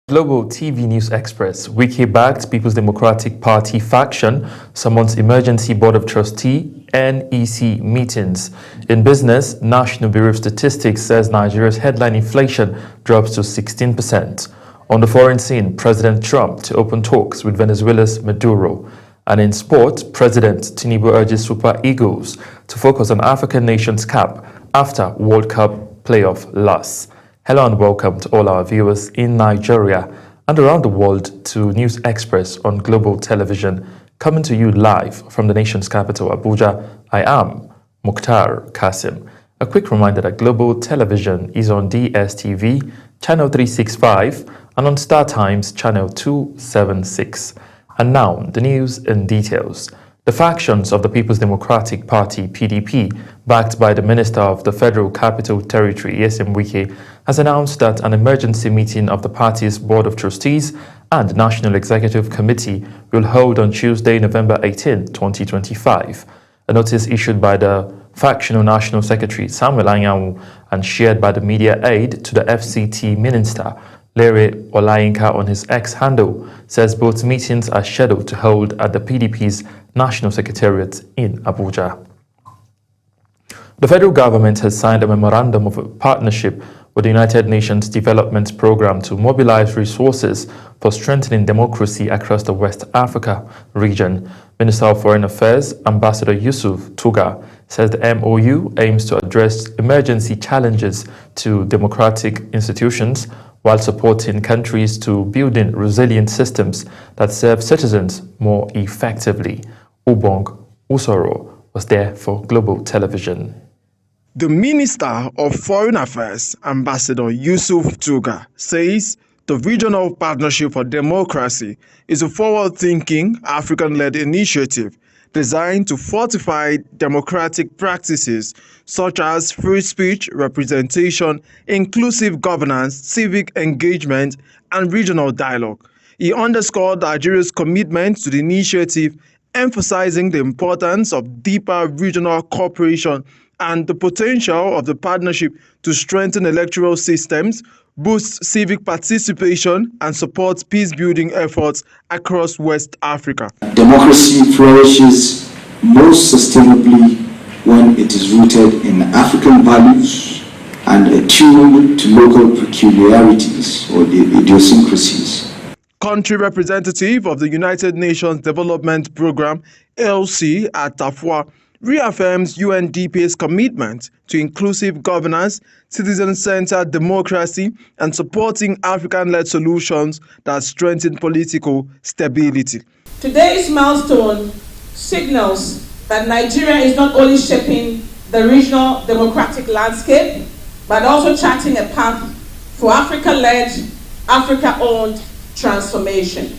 Global TV News Express, Wiki-backed People's Democratic Party faction summons Emergency Board of Trustee NEC meetings. In business, National Bureau of Statistics says Nigeria's headline inflation drops to 16%. On the foreign scene, President Trump to open talks with Venezuela's Maduro. And in sport, President Tinubu urges Super Eagles to focus on African nations' cap after World Cup playoff loss. Hello and welcome to all our viewers in Nigeria and around the world to News Express on Global Television, coming to you live from the nation's capital, Abuja. I am Mukhtar Kasim. A quick reminder that Global Television is on DSTV, Channel 365, and on Star Times, Channel 276. And now, the news in details. The factions of the People's Democratic Party, PDP, backed by the Minister of the Federal Capital Territory, Nyesom Wike, has announced that an emergency meeting of the party's Board of Trustees and National Executive Committee will hold on Tuesday, November 18, 2025. A notice issued by the factional National Secretary, Samuel Anyanwu, and shared by the media aide to the FCT Minister, Lere Olayinka, on his X handle, says both meetings are scheduled to hold at the PDP's National Secretariat in Abuja. The federal government has signed a memorandum of partnership with the United Nations Development Programme to mobilize resources for strengthening democracy across the West Africa region. Minister of Foreign Affairs, Ambassador Yusuf Tuga, says the MOU aims to address emergency challenges to democratic institutions while supporting countries to building resilient systems that serve citizens more effectively. Ubong Usoro was there for Global Television. The Minister of Foreign Affairs, Ambassador Yusuf Tuga, says the Regional Partnership for Democracy is a forward-thinking, African-led initiative designed to fortify democratic practices such as free speech, representation, inclusive governance, civic engagement, and regional dialogue. He underscored Nigeria's commitment to the initiative, emphasizing the importance of deeper regional cooperation and the potential of the partnership to strengthen electoral systems, boost civic participation, and support peace-building efforts across West Africa. Democracy flourishes most sustainably when it is rooted in African values and attuned to local peculiarities or idiosyncrasies. Country representative of the United Nations Development Programme, LC, at Tafwa, reaffirms UNDP's commitment to inclusive governance, citizen-centered democracy, and supporting African-led solutions that strengthen political stability. Today's milestone signals that Nigeria is not only shaping the regional democratic landscape, but also charting a path for Africa-led, Africa-owned transformation.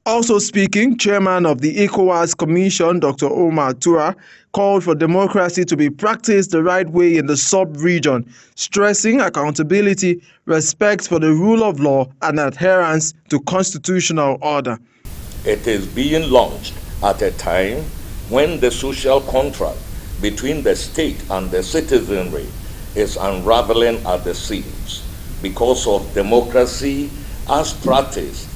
Also speaking, Chairman of the ECOWAS Commission, Dr. Omar Tura, called for democracy to be practiced the right way in the sub-region, stressing accountability, respect for the rule of law, and adherence to constitutional order. It is being launched at a time when the social contract between the state and the citizenry is unraveling at the seams because of democracy as practiced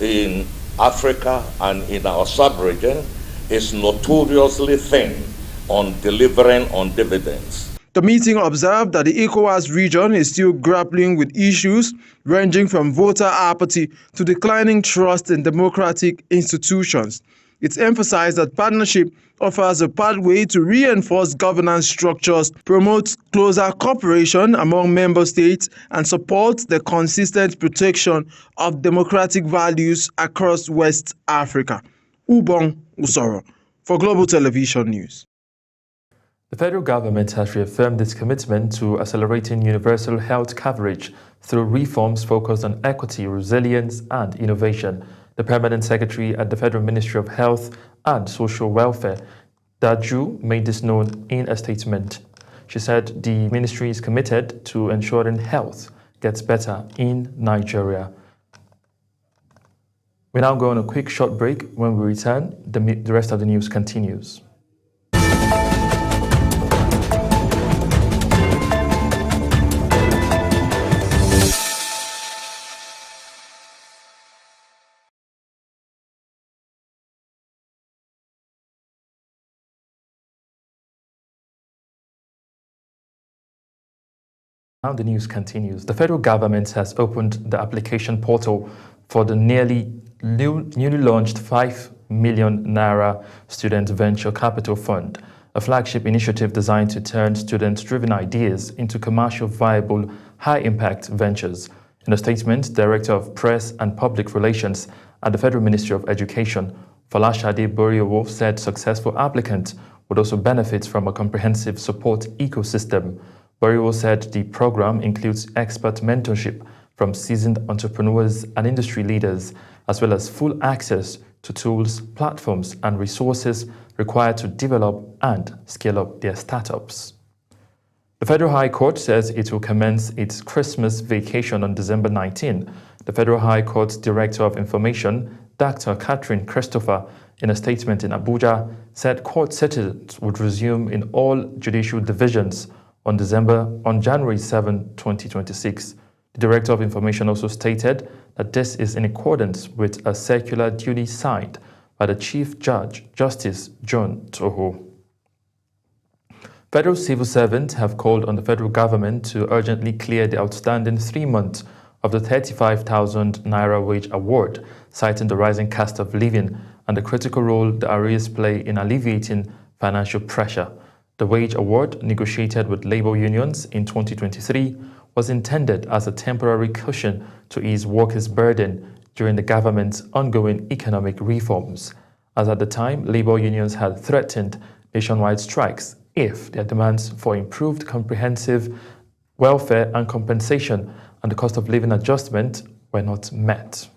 in Africa and in our sub-region is notoriously thin on delivering on dividends. The meeting observed that the ECOWAS region is still grappling with issues ranging from voter apathy to declining trust in democratic institutions. It emphasized that partnership offers a pathway to reinforce governance structures, promote closer cooperation among member states, and support the consistent protection of democratic values across West Africa. Ubong Usoro for Global Television News. The federal government has reaffirmed its commitment to accelerating universal health coverage through reforms focused on equity, resilience, and innovation. The Permanent Secretary at the Federal Ministry of Health and Social Welfare, Daju, made this known in a statement. She said the ministry is committed to ensuring health gets better in Nigeria. We now go on a quick short break. When we return, the rest of the news continues. Now the news continues. The federal government has opened the application portal for the newly launched 5 million Naira Student Venture Capital Fund, a flagship initiative designed to turn student-driven ideas into commercial viable, high-impact ventures. In a statement, Director of Press and Public Relations at the Federal Ministry of Education, Folashade Boriowo, said successful applicants would also benefit from a comprehensive support ecosystem. Boriowo said the program includes expert mentorship from seasoned entrepreneurs and industry leaders, as well as full access to tools, platforms, and resources required to develop and scale up their startups. The Federal High Court says it will commence its Christmas vacation on December 19. The Federal High Court's Director of Information, Dr. Catherine Christopher, in a statement in Abuja, said court sittings would resume in all judicial divisions on January 7, 2026. The Director of Information also stated that this is in accordance with a circular duly signed by the Chief Judge, Justice John Toho. Federal civil servants have called on the federal government to urgently clear the outstanding 3 months of the 35,000 Naira wage award, citing the rising cost of living and the critical role the arrears play in alleviating financial pressure. The wage award, negotiated with labor unions in 2023, was intended as a temporary cushion to ease workers' burden during the government's ongoing economic reforms, as at the time, labor unions had threatened nationwide strikes if their demands for improved comprehensive welfare and compensation and the cost of living adjustment were not met.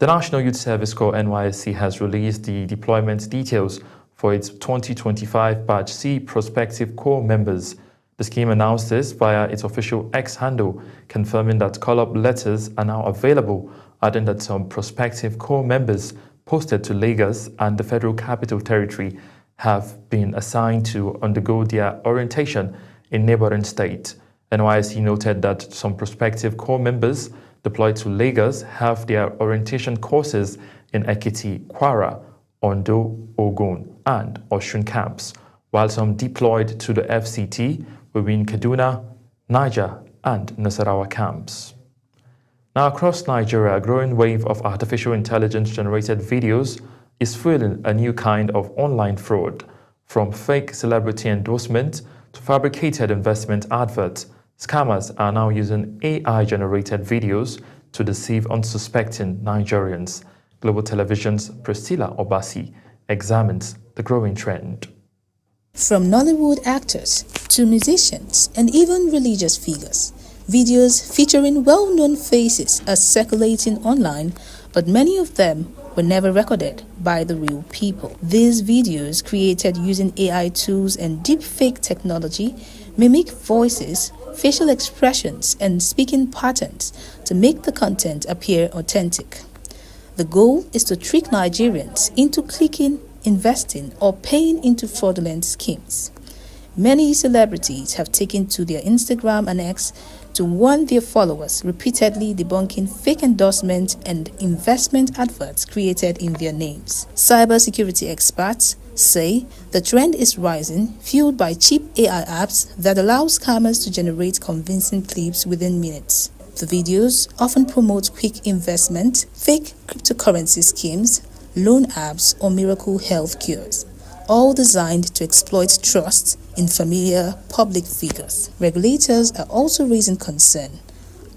The National Youth Service Corps NYSC has released the deployment details for its 2025 Batch C prospective corps members. The scheme announced this via its official X handle, confirming that call-up letters are now available, adding that some prospective corps members posted to Lagos and the Federal Capital Territory have been assigned to undergo their orientation in neighboring states. NYSC noted that some prospective corps members deployed to Lagos have their orientation courses in Ekiti, Kwara, Ondo, Ogun, and Osun camps, while some deployed to the FCT will be in Kaduna, Niger, and Nasarawa camps. Now, across Nigeria, a growing wave of artificial intelligence-generated videos is fueling a new kind of online fraud. From fake celebrity endorsement to fabricated investment adverts, scammers are now using AI-generated videos to deceive unsuspecting Nigerians. Global Television's Priscilla Obasi examines the growing trend. From Nollywood actors to musicians and even religious figures, videos featuring well-known faces are circulating online, but many of them were never recorded by the real people. These videos, created using AI tools and deepfake technology, mimic voices, facial expressions, and speaking patterns to make the content appear authentic. The goal is to trick Nigerians into clicking, investing, or paying into fraudulent schemes. Many celebrities have taken to their Instagram and X to warn their followers, repeatedly debunking fake endorsements and investment adverts created in their names. Cybersecurity experts say the trend is rising, fueled by cheap AI apps that allow scammers to generate convincing clips within minutes. The videos often promote quick investment, fake cryptocurrency schemes, loan apps, or miracle health cures, all designed to exploit trust in familiar public figures. Regulators are also raising concern.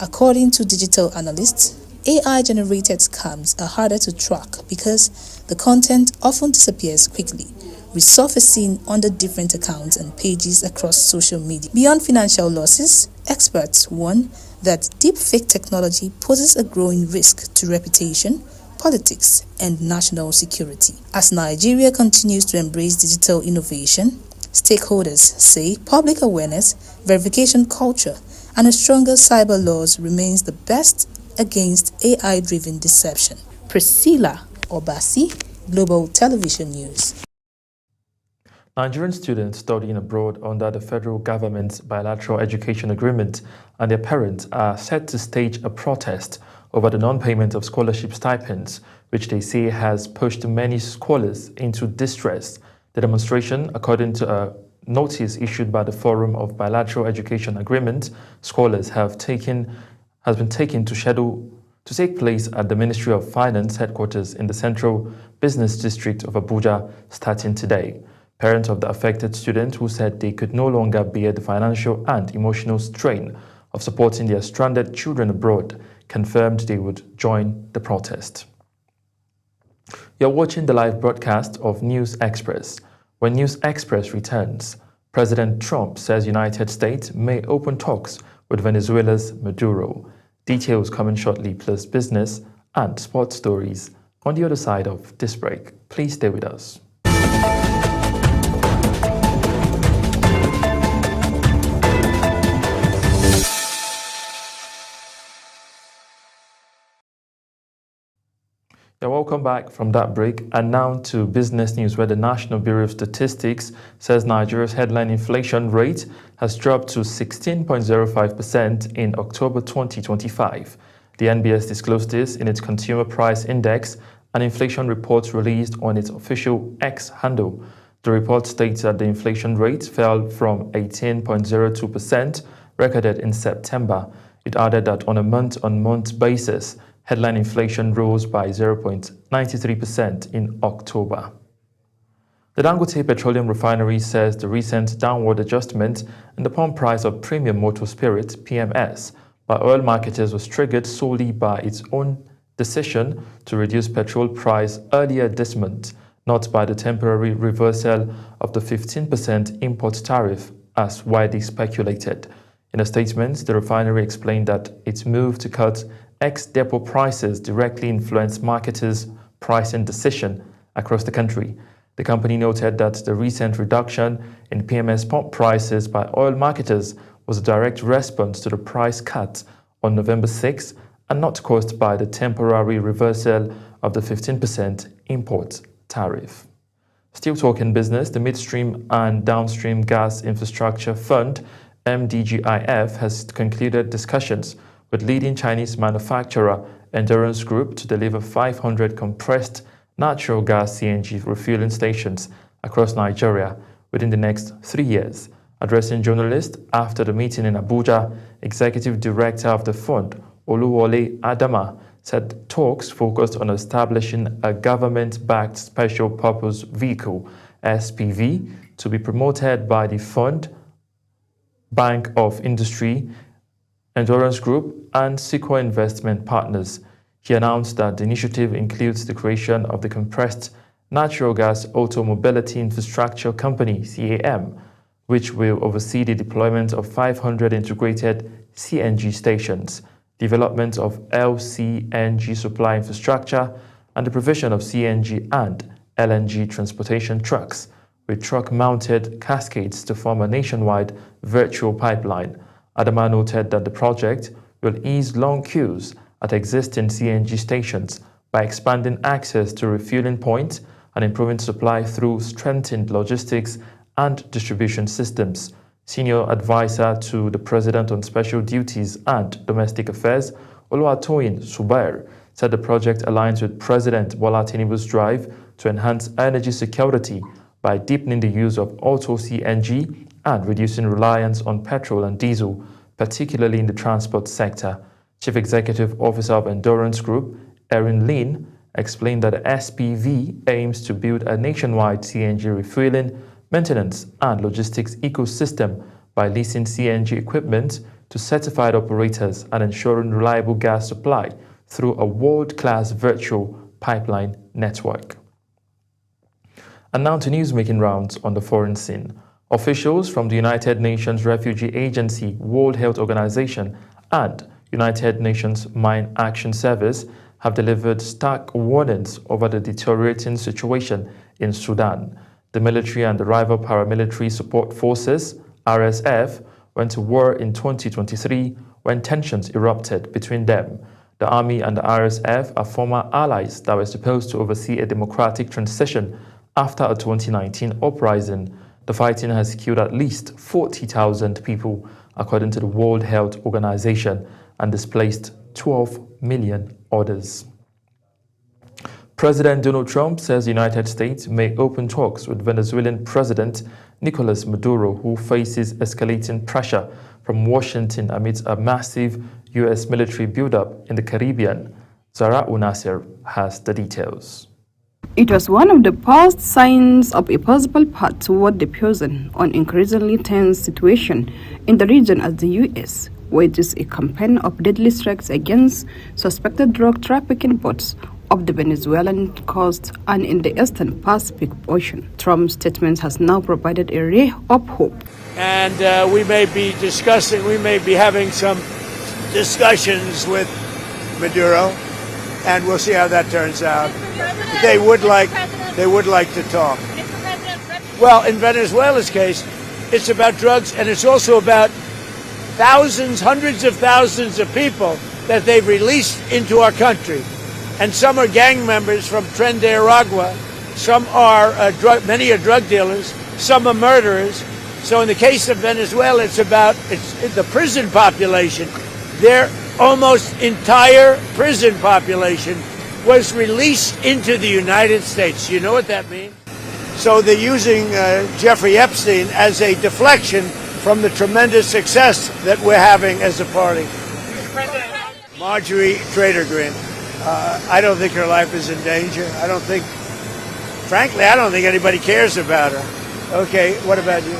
According to digital analysts, AI-generated scams are harder to track because the content often disappears quickly, resurfacing under different accounts and pages across social media. Beyond financial losses, experts warn that deepfake technology poses a growing risk to reputation, politics, and national security. As Nigeria continues to embrace digital innovation, stakeholders say public awareness, verification culture, and a stronger cyber laws remains the best against AI-driven deception. Priscilla Obasi, Global Television News. Nigerian students studying abroad under the federal government's bilateral education agreement and their parents are set to stage a protest over the non-payment of scholarship stipends, which they say has pushed many scholars into distress. The demonstration, according to a notice issued by the Forum of Bilateral Education Agreement Scholars has been taken to take place at the Ministry of Finance headquarters in the Central Business District of Abuja starting today. Parents of the affected students who said they could no longer bear the financial and emotional strain of supporting their stranded children abroad confirmed they would join the protest. You're watching the live broadcast of News Express. When News Express returns, President Trump says United States may open talks with Venezuela's Maduro. Details coming shortly, plus business and sports stories on the other side of this break. Please stay with us. Welcome back from that break, and now to business news, where the National Bureau of Statistics says Nigeria's headline inflation rate has dropped to 16.05% in October 2025. The NBS disclosed this in its Consumer Price Index and inflation report released on its official X handle. The report states that the inflation rate fell from 18.02% recorded in September. It added that on a month-on-month basis, headline inflation rose by 0.93% in October. The Dangote Petroleum Refinery says the recent downward adjustment in the pump price of premium motor spirit, PMS, by oil marketers was triggered solely by its own decision to reduce petrol price earlier this month, not by the temporary reversal of the 15% import tariff as widely speculated. In a statement, the refinery explained that its move to cut ex-depot prices directly influenced marketers' pricing decision across the country. The company noted that the recent reduction in PMS pump prices by oil marketers was a direct response to the price cut on November 6 and not caused by the temporary reversal of the 15% import tariff. Still talking business, the Midstream and Downstream Gas Infrastructure Fund, MDGIF, has concluded discussions with leading Chinese manufacturer Endurance Group to deliver 500 compressed natural gas CNG refueling stations across Nigeria within the next 3 years. Addressing journalists after the meeting in Abuja, Executive Director of the fund, Oluwole Adama, said talks focused on establishing a government-backed special purpose vehicle, SPV, to be promoted by the Fund, Bank of Industry, Endurance Group, and Sequoia Investment Partners. He announced that the initiative includes the creation of the Compressed Natural Gas Automobility Infrastructure Company, CAM, which will oversee the deployment of 500 integrated CNG stations, development of LCNG supply infrastructure, and the provision of CNG and LNG transportation trucks with truck-mounted cascades to form a nationwide virtual pipeline. Adama noted that the project will ease long queues at existing CNG stations by expanding access to refueling points and improving supply through strengthened logistics and distribution systems. Senior advisor to the President on Special Duties and Domestic Affairs, Oluwatoyin Subair, said the project aligns with President Bola Tinubu's drive to enhance energy security by deepening the use of auto CNG and reducing reliance on petrol and diesel, particularly in the transport sector. Chief Executive Officer of Endurance Group, Erin Lin, explained that the SPV aims to build a nationwide CNG refueling, maintenance, and logistics ecosystem by leasing CNG equipment to certified operators and ensuring reliable gas supply through a world-class virtual pipeline network. And now to news making rounds on the foreign scene. Officials from the United Nations Refugee Agency, World Health Organization, and United Nations Mine Action Service have delivered stark warnings over the deteriorating situation in Sudan. The military and the rival paramilitary support forces, RSF, went to war in 2023 when tensions erupted between them. The army and the RSF are former allies that were supposed to oversee a democratic transition after a 2019 uprising. The fighting has killed at least 40,000 people, according to the World Health Organization, and displaced 12 million others. President Donald Trump says the United States may open talks with Venezuelan President Nicolas Maduro, who faces escalating pressure from Washington amidst a massive U.S. military buildup in the Caribbean. Zara Unasir has the details. It was one of the first signs of a possible path toward diffusing an increasingly tense situation in the region as the U.S. wages a campaign of deadly strikes against suspected drug trafficking boats off the Venezuelan coast and in the Eastern Pacific Ocean. Trump's statement has now provided a ray of hope. And we may be having some discussions with Maduro, and we'll see how that turns out. They would like to talk. Well, in Venezuela's case, it's about drugs, and it's also about thousands, hundreds of thousands of people that they've released into our country. And some are gang members from Tren de Aragua, some are many are drug dealers, some are murderers. So in the case of Venezuela, it's the prison population. Their almost entire prison population was released into the United States. You know what that means? So they're using Jeffrey Epstein as a deflection from the tremendous success that we're having as a party. Marjorie Taylor Greene. I don't think her life is in danger. Frankly, I don't think anybody cares about her. Okay, what about you?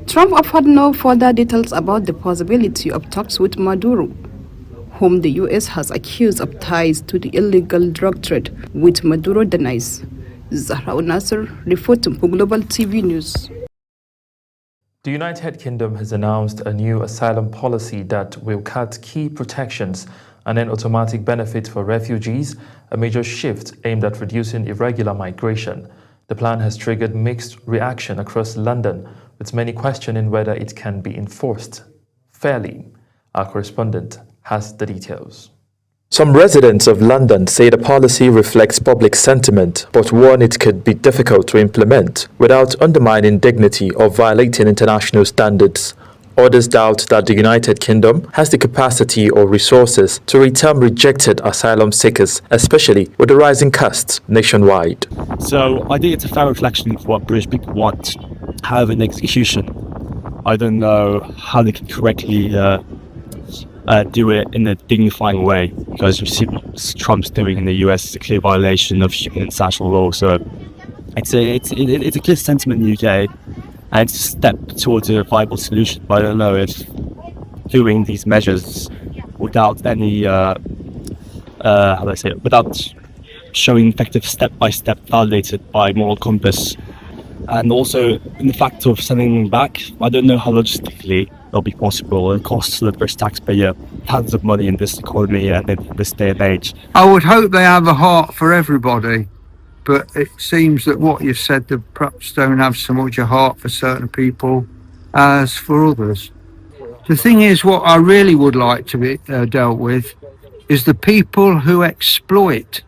Trump offered no further details about the possibility of talks with Maduro, whom the U.S. has accused of ties to the illegal drug trade, which Maduro denies. Zahra Nasser reporting for Global TV News. The United Kingdom has announced a new asylum policy that will cut key protections and end automatic benefits for refugees, a major shift aimed at reducing irregular migration. The plan has triggered mixed reaction across London, with many questioning whether it can be enforced fairly. Our correspondent has the details. Some residents of London say the policy reflects public sentiment, but warn it could be difficult to implement without undermining dignity or violating international standards. Others doubt that the United Kingdom has the capacity or resources to return rejected asylum seekers, especially with the rising costs nationwide. So I think it's a fair reflection of what British people want out of an execution. I don't know how they can correctly do it in a dignifying way, because you see what Trump's doing in the US is a clear violation of human international law. So it's a clear sentiment in the UK, and it's a step towards a viable solution. But I don't know if doing these measures without any without showing effective step-by-step validated by moral compass, and also in the fact of sending them back, I don't know how logistically it'll be possible. It costs the British taxpayer tons of money in this economy and in this day and age. I would hope they have a heart for everybody, but it seems that what you said, they perhaps don't have so much a heart for certain people as for others. The thing is, what I really would like to be dealt with is the people who exploit,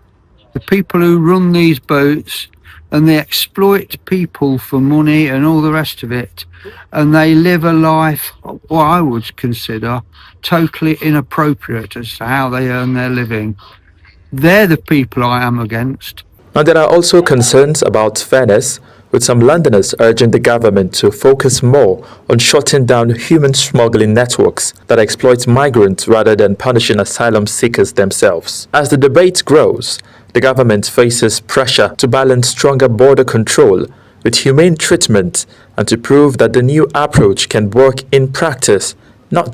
the people who run these boats, and they exploit people for money and all the rest of it, and they live a life what I would consider totally inappropriate as to how they earn their living. They're the people I am against. And there are also concerns about fairness, with some Londoners urging the government to focus more on shutting down human smuggling networks that exploit migrants rather than punishing asylum seekers themselves. As the debate grows, the government faces pressure to balance stronger border control with humane treatment and to prove that the new approach can work in practice, not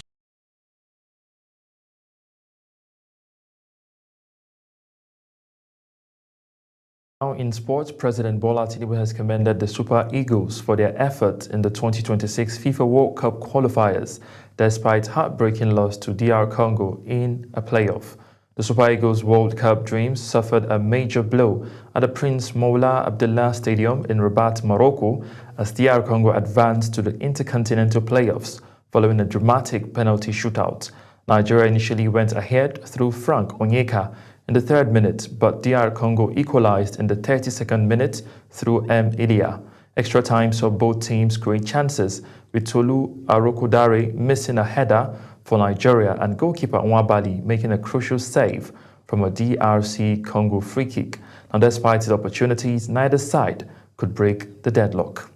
Now in sports, President Bola Tinubu has commended the Super Eagles for their efforts in the 2026 FIFA World Cup qualifiers, despite heartbreaking loss to DR Congo in a playoff. The Super Eagles World Cup dreams suffered a major blow at the Prince Moula Abdullah Stadium in Rabat, Morocco, as DR Congo advanced to the Intercontinental Playoffs following a dramatic penalty shootout. Nigeria initially went ahead through Frank Onyeka in the 3rd minute, but DR Congo equalized in the 32nd minute through M. Ilia. Extra time saw both teams create chances, with Tolu Arokodare missing a header for Nigeria and goalkeeper Nwabali making a crucial save from a DRC Congo free kick. Now, despite the opportunities, neither side could break the deadlock.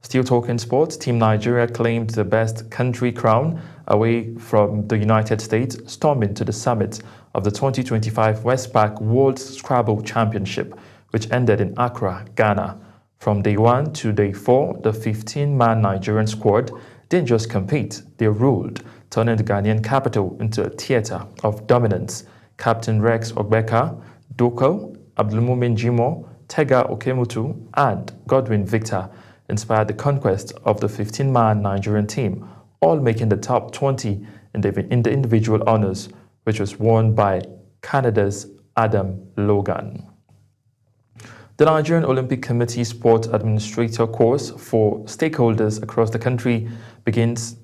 Still talking sports, Team Nigeria claimed the best country crown away from the United States, storming to the summit of the 2025 Westpac World Scrabble Championship, which ended in Accra, Ghana. From day 1 to day 4, the 15-man Nigerian squad didn't just compete, they ruled, turning the Ghanaian capital into a theatre of dominance. Captain Rex Ogbeka, Doko, Abdulmumin Jimo, Tega Okemutu, and Godwin Victor inspired the conquest of the 15-man Nigerian team, all making the top 20 in the individual honors, which was won by Canada's Adam Logan. The Nigerian Olympic Committee Sport Administrator course for stakeholders across the country begins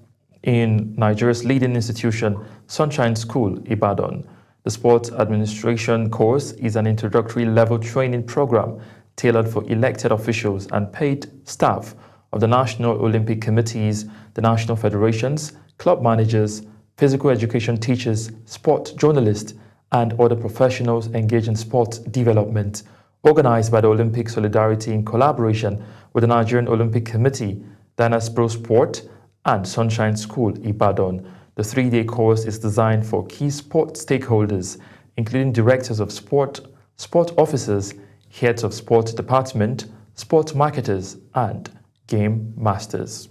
in Nigeria's leading institution, Sunshine School, Ibadan. The Sports Administration course is an introductory level training program tailored for elected officials and paid staff of the National Olympic Committees, the national federations, club managers, physical education teachers, sport journalists, and other professionals engaged in sport development. Organized by the Olympic Solidarity in collaboration with the Nigerian Olympic Committee, Dynas Pro Sport, and Sunshine School, Ibadan. The 3-day course is designed for key sport stakeholders, including directors of sport, sport officers, heads of sport department, sport marketers, and game masters.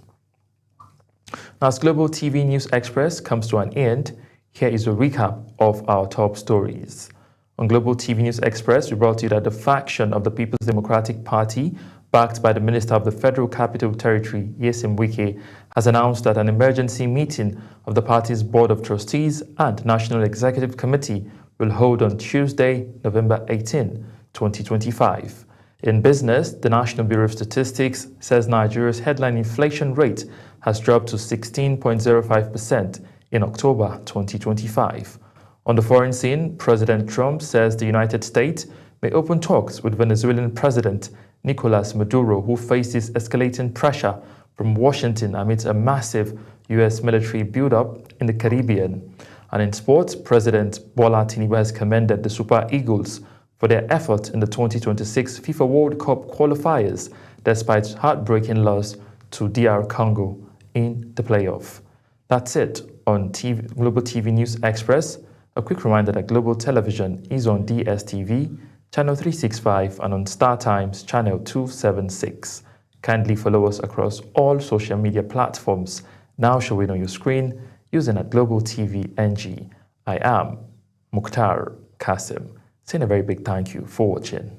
Now, as Global TV News Express comes to an end, here is a recap of our top stories. On Global TV News Express, we brought you that the faction of the People's Democratic Party, backed by the Minister of the Federal Capital Territory, Nyesom Wike, has announced that an emergency meeting of the party's Board of Trustees and National Executive Committee will hold on Tuesday, November 18, 2025. In business, the National Bureau of Statistics says Nigeria's headline inflation rate has dropped to 16.05% in October 2025. On the foreign scene, President Trump says the United States may open talks with Venezuelan President Nicolas Maduro, who faces escalating pressure from Washington amidst a massive U.S. military buildup in the Caribbean. And in sports, President Bola Tinubu has commended the Super Eagles for their effort in the 2026 FIFA World Cup qualifiers, despite heartbreaking loss to DR Congo in the playoff. That's it on Global TV News Express. A quick reminder that Global Television is on DSTV, Channel 365, and on Star Times, Channel 276. Kindly follow us across all social media platforms, now showing on your screen, using at Global TV NG. I am Mukhtar Kasim, saying a very big thank you for watching.